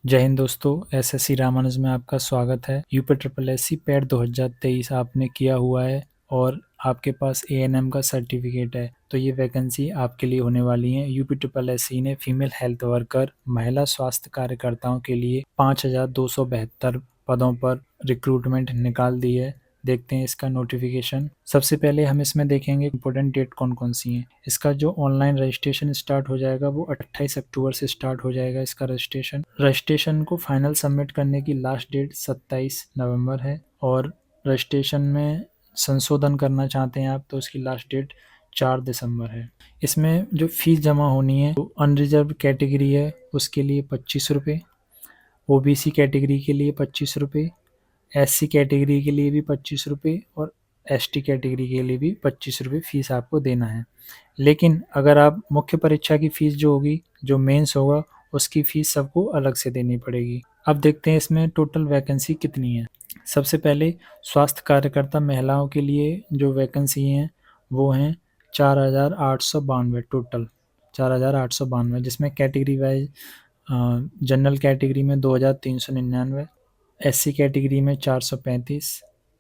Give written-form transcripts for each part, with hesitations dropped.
जय हिंद दोस्तों, एसएससी रामानुज में आपका स्वागत है। UP triple S C PET 2023 आपने किया हुआ है और आपके पास एएनएम का सर्टिफिकेट है, तो ये वैकेंसी आपके लिए होने वाली है। यूपी ट्रिपल एस सी ने फीमेल हेल्थ वर्कर महिला स्वास्थ्य कार्यकर्ताओं के लिए 5,272 पदों पर रिक्रूटमेंट निकाल दी है। देखते हैं इसका नोटिफिकेशन। सबसे पहले हम इसमें देखेंगे इम्पोर्टेंट डेट कौन कौन सी हैं। इसका जो ऑनलाइन रजिस्ट्रेशन स्टार्ट हो जाएगा वो 28 अक्टूबर से स्टार्ट हो जाएगा। इसका रजिस्ट्रेशन को फाइनल सबमिट करने की लास्ट डेट 27 नवंबर है और रजिस्ट्रेशन में संशोधन करना चाहते हैं आप तो उसकी लास्ट डेट 4 दिसंबर है। इसमें जो फीस जमा होनी है वो अनरिजर्व कैटेगरी है उसके लिए 25 रुपये, ओबीसी कैटेगरी के लिए 25 रुपये, एससी कैटेगरी के लिए भी 25 रुपये और एसटी कैटेगरी के लिए भी 25 रुपये फ़ीस आपको देना है। लेकिन अगर आप मुख्य परीक्षा की फ़ीस जो होगी, जो मेंस होगा, उसकी फ़ीस सबको अलग से देनी पड़ेगी। अब देखते हैं इसमें टोटल वैकेंसी कितनी है। सबसे पहले स्वास्थ्य कार्यकर्ता महिलाओं के लिए जो वैकेंसी हैं वो हैं 4,892 टोटल, 4,892, जिसमें कैटेगरी वाइज जनरल कैटेगरी में 2,399, एससी कैटेगरी में 435,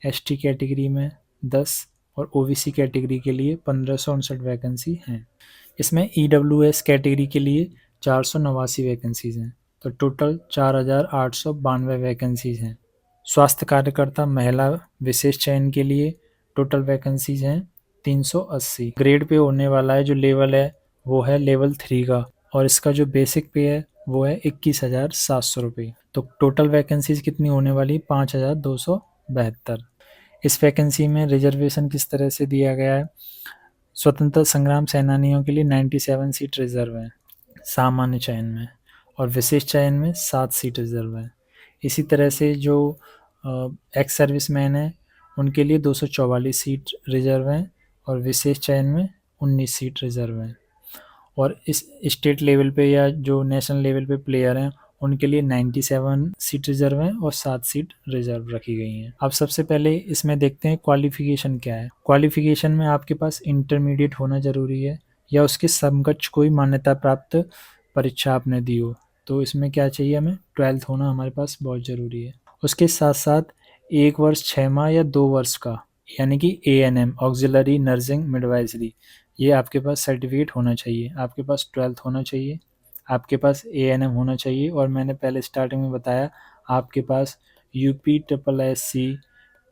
एसटी कैटेगरी में 10 और ओबीसी कैटेगरी के लिए 1559 वैकेंसी हैं। इसमें ईडब्ल्यूएस कैटेगरी के लिए 489 वैकेंसीज़ हैं, तो टोटल 4,892 वैकेंसीज़ हैं। स्वास्थ्य कार्यकर्ता महिला विशेष चयन के लिए टोटल वैकेंसीज़ हैं 380। ग्रेड पे होने वाला है, जो लेवल है वो है लेवल 3 का और इसका जो बेसिक पे है वो है 21,700 रुपये। तो टोटल वैकेंसीज कितनी होने वाली? 5,272। इस वैकेंसी में रिजर्वेशन किस तरह से दिया गया है? स्वतंत्रता संग्राम सेनानियों के लिए 97 सीट रिजर्व है सामान्य चयन में, और विशेष चयन में 7 सीट रिजर्व है। इसी तरह से जो एक्स सर्विसमैन है उनके लिए 244 सीट रिजर्व हैं और विशेष चयन में 19 सीट रिजर्व हैं। और इस स्टेट लेवल पे या जो नेशनल लेवल पे प्लेयर हैं उनके लिए 97 सीट रिजर्व हैं और 7 सीट रिजर्व रखी गई हैं। अब सबसे पहले इसमें देखते हैं क्वालिफिकेशन क्या है। क्वालिफिकेशन में आपके पास इंटरमीडिएट होना ज़रूरी है या उसके समकक्ष कोई मान्यता प्राप्त परीक्षा आपने दी हो। तो इसमें क्या चाहिए, हमें 12th होना हमारे पास बहुत ज़रूरी है। उसके साथ साथ 1 वर्ष 6 माह या 2 वर्ष का यानी कि ANM ऑक्सिलरी नर्सिंग मिडवाइजरी, ये आपके पास सर्टिफिकेट होना चाहिए। आपके पास 12th होना चाहिए, आपके पास ANM होना चाहिए और मैंने पहले स्टार्टिंग में बताया आपके पास UP triple S C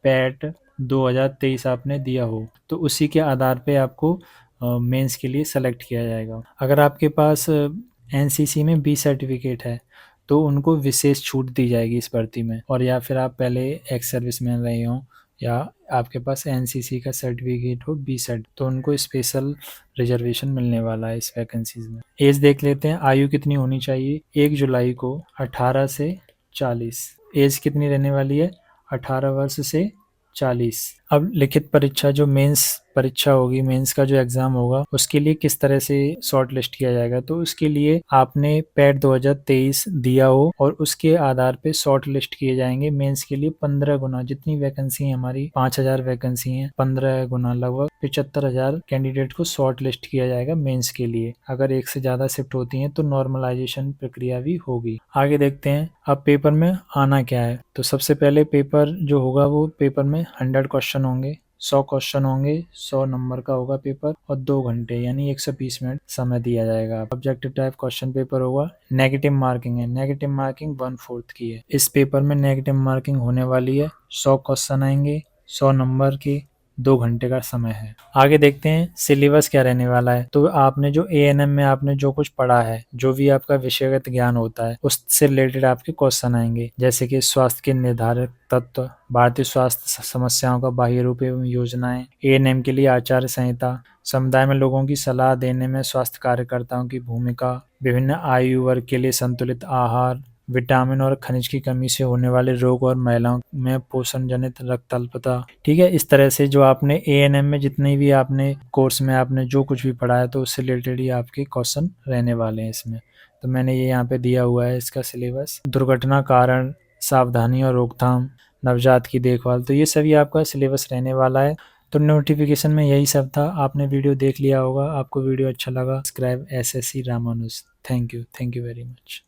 PET 2023 आपने दिया हो, तो उसी के आधार पे आपको मेंस के लिए सेलेक्ट किया जाएगा। अगर आपके पास एनसीसी में बी सर्टिफिकेट है तो उनको विशेष छूट दी जाएगी इस भर्ती में, और या फिर आप पहले एक्स सर्विसमैन रहे हों या आपके पास एनसीसी का सर्टिफिकेट हो बी सर्ट, तो उनको स्पेशल रिजर्वेशन मिलने वाला है इस वैकेंसीज में। एज देख लेते हैं, आयु कितनी होनी चाहिए। 1 जुलाई को 18 से 40, एज कितनी रहने वाली है? 18 वर्ष से 40। अब लिखित परीक्षा जो मेंस परीक्षा होगी, मेंस का जो एग्जाम होगा, उसके लिए किस तरह से शॉर्ट लिस्ट किया जाएगा? तो उसके लिए आपने पैट 2023 दिया हो और उसके आधार पे शॉर्ट लिस्ट किए जाएंगे मेंस के लिए 15 गुना, जितनी वैकेंसी है हमारी 5,000 वैकेंसी है, 15 गुना लगभग 75,000 कैंडिडेट को शॉर्ट लिस्ट किया जाएगा मेंस के लिए। अगर एक से ज़्यादा शिफ्ट होती हैं तो नॉर्मलाइजेशन प्रक्रिया भी होगी। आगे देखते हैं अब पेपर में आना क्या है। तो सबसे पहले पेपर जो होगा वो पेपर में 100 क्वेश्चन होंगे, 100 क्वेश्चन होंगे, 100 नंबर का होगा पेपर और 2 घंटे यानी 120 मिनट समय दिया जाएगा। ऑब्जेक्टिव टाइप क्वेश्चन पेपर होगा। नेगेटिव मार्किंग है, नेगेटिव मार्किंग 1/4 की है। इस पेपर में नेगेटिव मार्किंग होने वाली है। 100 क्वेश्चन आएंगे, 100 नंबर के, 2 घंटे का समय है। आगे देखते हैं सिलेबस क्या रहने वाला है। तो आपने जो ANM में आपने जो कुछ पढ़ा है, जो भी आपका विषयगत ज्ञान होता है, उससे रिलेटेड आपके क्वेश्चन आएंगे, जैसे कि स्वास्थ्य के निर्धारक तत्व, भारतीय स्वास्थ्य समस्याओं का बाह्य रूप एवं योजनाएं, ANM के लिए आचार संहिता, समुदाय में लोगों की सलाह देने में स्वास्थ्य कार्यकर्ताओं की भूमिका, विभिन्न आयु वर्ग के लिए संतुलित आहार, विटामिन और खनिज की कमी से होने वाले रोग और महिलाओं में पोषण जनित रक्त अल्पता। ठीक है, इस तरह से जो आपने ANM में जितने भी आपने कोर्स में आपने जो कुछ भी पढ़ा है तो उससे रिलेटेड ही आपके क्वेश्चन रहने वाले हैं इसमें। तो मैंने ये यहाँ पे दिया हुआ है इसका सिलेबस। दुर्घटना कारण, सावधानी और रोकथाम, नवजात की देखभाल, तो ये सभी आपका सिलेबस रहने वाला है। तो नोटिफिकेशन में यही सब था। आपने वीडियो देख लिया होगा, आपको वीडियो अच्छा लगा, subscribe SSC Ramanuj. Thank you very much.